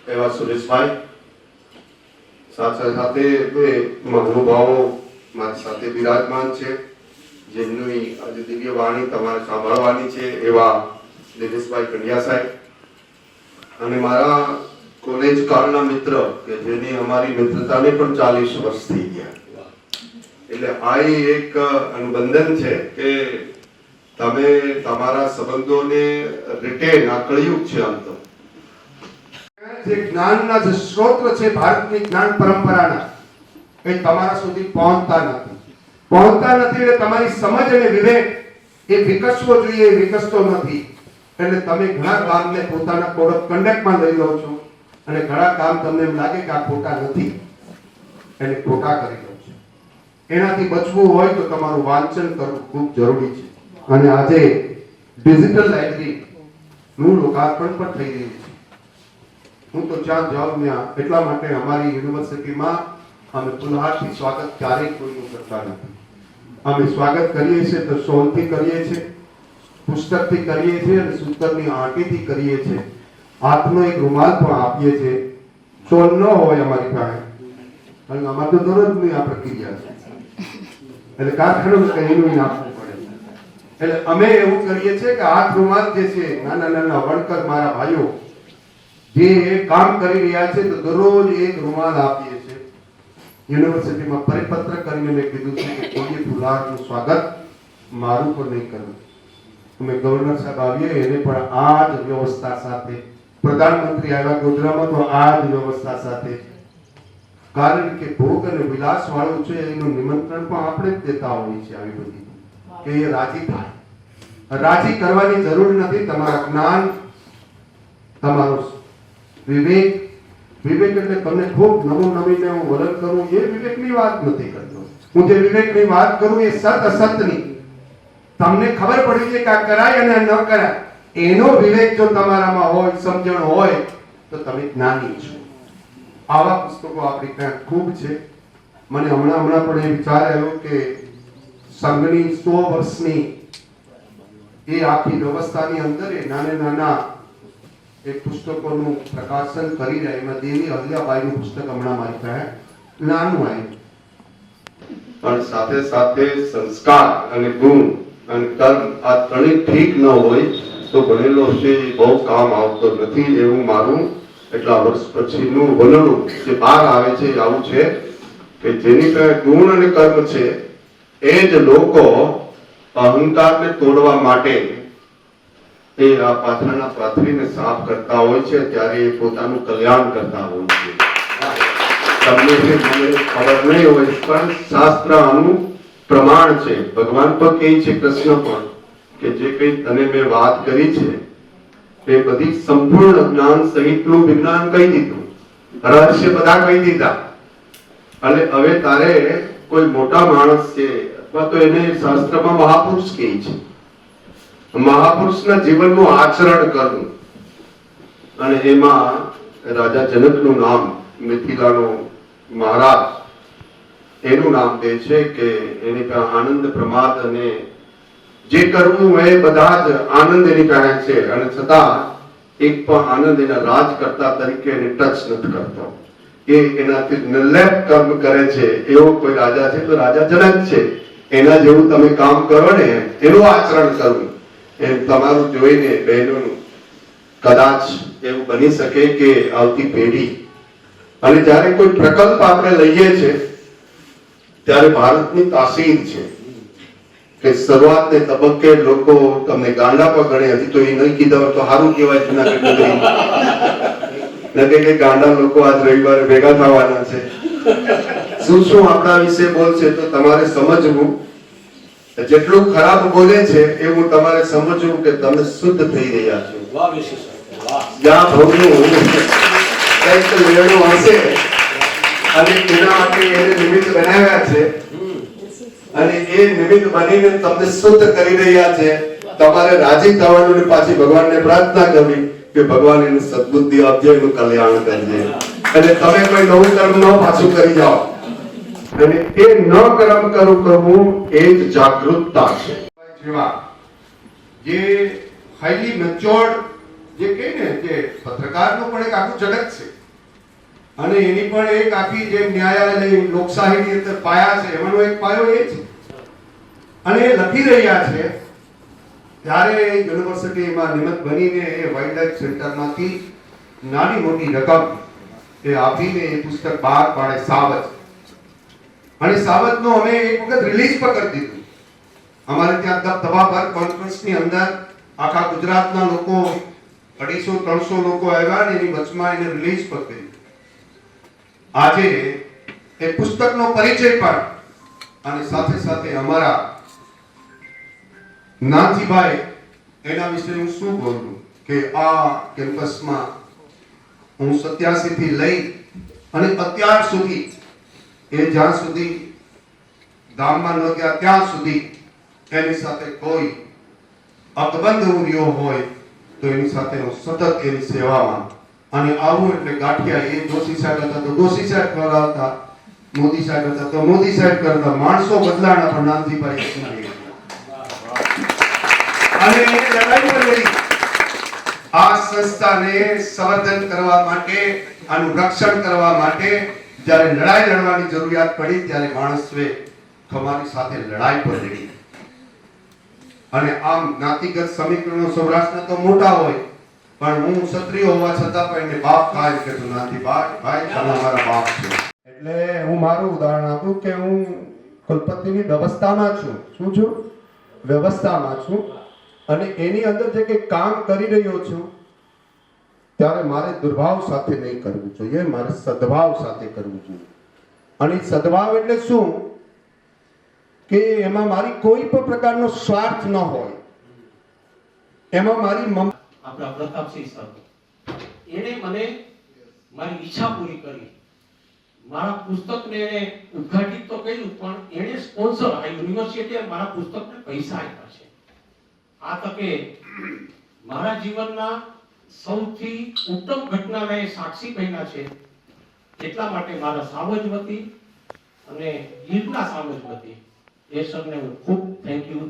એવા સુરેશભાઈ, સાથે સાથે બે મહાનુભાવો મારી સાથે બિરાજમાન છે, જેમની આજે દિવ્ય વાણી તમારે સાંભળવાની છે, એવા દિનેશભાઈ કંડિયા સાહેબ અને મારા કોલેજ કાળના મિત્ર કે જેની અમારી મિત્રતાને પણ 40 વર્ષ થઈ ગયા. એટલે આ એક અનુબંધન છે કે તમે તમારા સંબંધોને રિટેન આ કળિયુગ છે. આમ તો જે જ્ઞાનના જે સ્ત્રોત છે ભારતની જ્ઞાન પરંપરાના, એ તમારા સુધી પહોંચતા નથી એટલે તમારી સમજ અને વિવેક એ વિકસવો જોઈએ, એ વિકસતો નથી. એટલે તમે ઘણા કામને પોતાના કોડ ઓફ કન્ડક્ટમાં લઈ લો છો અને ઘણા કામ તમને એમ લાગે કે આ ખોટા નથી એટલે ખોટા કરી લો છો. એનાથી બચવું હોય તો તમારું વાંચન કરવું ખૂબ જરૂરી છે. અને આજે ડિજિટલ લાઇબ્રેરી નું લોકાર્પણ પણ થઈ રહ્યું છે. હું તો જ્યાં જાઉં ત્યાં એટલા માટે અમારી યુનિવર્સિટીમાં અમે પુનઃથી સ્વાગત ક્યારેય કોઈનું કરતા નથી. અમે સ્વાગત કરીએ છીએ તો સોલથી કરીએ છીએ, પુસ્તકથી કરીએ છીએ અને સૂતરની આંટીથી કરીએ છીએ. હાથનો એક રૂમાલ પણ આપીએ છીએ. સોલ ન હોય અમારી પાસે, કારણ અમારે તો દરરોજની આ પ્રક્રિયા છે, એટલે કારખાનું કહીનું આપવું પડે. એટલે અમે એવું કરીએ છીએ કે હાથ રૂમાલ જે છે, નાના નાના વણકર મારા ભાઈઓ જે કામ કરી રહ્યા છે તો દરરોજ એક રૂમાલ આપીએ છીએ. યુનિવર્સિટીમાં પરિપત્ર કરીને મેં કીધું છે કે કોઈ ફુલારનું સ્વાગત મારું પણ નહીં કરવું. અમે ગવર્નર સાહેબ આવીએ એને પણ આ જ વ્યવસ્થા સાથે, પ્રધાનમંત્રી આવ્યા ગુજરાતમાં તો આ જ વ્યવસ્થા સાથે, કારણ કે ભોગ અને વિલાસ વાળું છે એનું નિમંત્રણ પણ આપણે જ દેતા હોઈએ છીએ. આવી બધી કે એ રાજી થાય, રાજી કરવાની જરૂર નથી. તમારા જ્ઞાન, તમારો વિવેક એટલે તમને ખૂબ નવીને હું વર્ણન કરું એ વિવેકની વાત નથી કરતો. હું જે વિવેકની વાત કરું એ સત અસતની, તમને ખબર પડી છે કે આ કરાય અને ન કરાય એનો વિવેક જો તમારામાં હોય, સમજણ હોય તો તમે જ્ઞાની છો. આવા પુસ્તકો આપણી ત્યાં ખૂબ છે. મને હમણાં પણ એ વિચાર આવ્યો કે સંઘની 100 વર્ષની એ આખી વ્યવસ્થાની અંદર એ નાના એક પુસ્તકોનું પ્રકાશન કરી રહ્યા. એમાં દેવી અહલ્યાબાઈનું પુસ્તક હમણાં મારી પાસે નાનું આવ્યું, પણ સાથે સાથે સંસ્કાર અને ગુણ અને કર્મ આ ત્રણેય ઠીક ન હોય તો ભણેલો છે એ બહુ કામ આવતો નથી. એવું મારું એટલા વર્ષ પછીનું વલણું જે બહાર આવે છે આવું છે કે જેની પાસે ગુણ અને કર્મ છે એ જ લોકો અહંકારને તોડવા માટે એ આ પાથરણા પાથરીને સાફ કરતા હોય છે, ત્યારે એ પોતાનું કલ્યાણ કરતા હોય છે. તમને મને ખબર નહીં હોય પણ શાસ્ત્ર આનું પ્રમાણ છે. ભગવાન પણ કહે છે, કૃષ્ણ પણ, કે જે કઈ તને મેં વાત કરી છે એ બધી સંપૂર્ણ જ્ઞાન સહિતનું વિજ્ઞાન કહી દીધું, રહસ્ય બધા કહી દીધા. અને હવે તારે કોઈ મોટા માણસ છે અથવા તો એને શાસ્ત્રમાં મહાપુરુષ કહે છે, મહાપુરુષના જીવનનું આચરણ કરવું. અને એમાં રાજા જનકનું નામ, મિથિલાનો મહારાજ, એનું નામ દે છે કે એની પાસે આનંદ પ્રમાદ અને જે કરવું એ બધા જ આનંદ એની પાસે છે, અને છતાં એક પણ આનંદ એના રાજ કરતા તરીકે એને ટચ નથી કરતો. એ એનાથી નિર્લેપ કર્મ કરે છે. એવો કોઈ રાજા છે તો રાજા જનક છે. એના જેવું તમે કામ કરો ને એનું આચરણ કરવું. એમ તમારું જોઈને બહેનોનું કદાચ એવું બની શકે કે આવતી પેઢી, અને જ્યારે કોઈ પ્રકલ્પ આપણે લઈએ છીએ ત્યારે ભારતની તાસીર છે કે શરૂઆતને તબક્કે લોકો તમને ગાંડા પર ગણે. હજી તો એ નહીં કીધા તો સારું કહેવાય. નથી કે ગાંડા લોકો આજ રવિવારે ભેગા થવાના છે. શું આપણા વિશે બોલશે તો તમારે સમજવું, જેટલું ખરાબ બોલે છે એવું તમારે સમજવું કે તમે શુદ્ધ થઈ રહ્યા છો. જ્યાં ભોગનું કંઈક લેણું હશે અને એના માટે એને નિમિત્ત બનાવ્યા છે અને એ નિમિત્ત બનીને તમને શુદ્ધ કરી રહ્યા છે. તમારે રાજી થવાનું, પાછી ભગવાનને પ્રાર્થના કરવી કે ભગવાન એને સદબુદ્ધિ આપજે, એનું કલ્યાણ કરજે અને તમે કોઈ નવું કર્મ ન પાછું કરી જાઓ. અને એ ન કર્મ કરવું એ જ જાગૃતતા છે. જેવા જે હાઈલી મેચ્યોર્ડ જે કહે ને કે પત્રકારનું પણ એક આખું જગત છે અને એની પણ એક આખી જે ન્યાયાલય લોકશાહીની અંદર પાયા છે એમાંનો એક પાયો એ છે અને એ લખી રહ્યા છે ત્યારે યુનિવર્સિટીમાં નિમત બનીને એ વાઇલ્ડલાઇફ સેન્ટરમાંથી નાની મોટી રકમ એ આપીને એ પુસ્તક બહાર પાડે સાવજ અને સાવજનો અમે એક વખત રિલીઝ પણ કરી દીધું અમારે ત્યાં દબદબાભર કોન્ફરન્સની અંદર આખા ગુજરાતના લોકો 250-300 લોકો આવ્યા અને એની વચમાં એને રિલીઝ પણ કરી આજે એ પુસ્તકનો પરિચય પણ અને સાથે સાથે અમારા નાનજીભાઈ એના વિશે હું શું બોલું કે આ કેમ્પસમાં હું 87 થી લઈ અને અત્યાર સુધી એ જ્યાં સુધી ગામમાં ન ગયા ત્યાં સુધી એની સાથે કોઈ અકબંધ રહ્યો હોય તો એની સાથે હું સતત એની સેવામાં અને આવું એટલે ગાંઠિયા એ જોશી સાહેબ હતા તો જોશી સાહેબ કરાવતા મોદી સાહેબ હતા તો મોદી સાહેબ કરતા માણસો બદલાણા પણ નાનજીભાઈ નહીં અને એને લડાઈ પર લડી આ સંસ્થાને સંવર્ધન કરવા માટે આનું રક્ષણ કરવા માટે જ્યારે લડાઈ લડવાની જરૂરિયાત પડી ત્યારે માણસે તમારી સાથે લડાઈ પર લડી અને આમ જ્ઞાતિગત સમીકરણો સૌરાષ્ટ્રના તો મોટા હોય પણ હું ક્ષત્રિય હોવા છતાં પણ એને બાપ થાય કે તું નાનજીભાઈ ભાઈ તમે અમારા બાપ છો એટલે હું મારું ઉદાહરણ આપું કે હું કુલપતિની વ્યવસ્થામાં છું શું છું વ્યવસ્થામાં છું અને એની અંદર જે કંઈ કામ કરી રહ્યો છું ત્યારે મારે દુર્ભાવ સાથે નહીં કરવું જોઈએ મારે સદભાવ સાથે કરવું જોઈએ અને સદભાવ એટલે શું કે એમાં મારી કોઈ પણ પ્રકારનો સ્વાર્થ ન હોય એમાં મારી આપણા પ્રતાપસિંહ સાહેબ એને મને મારી ઈચ્છા પૂરી કરી મારા પુસ્તકને એને ઉદ્ઘાટિત તો કર્યું પણ એને સ્પોન્સર આ યુનિવર્સિટીએ મારા પુસ્તકને પૈસા આપ્યા છે આ તકે મારા જીવનના સૌથી ઉત્તમ ઘટનાના એ સાક્ષી બન્યા છે એટલા માટે મારા સાવજ વતી અને ગીરના સાવજ વતી એ સરને હું ખૂબ થેન્ક યુ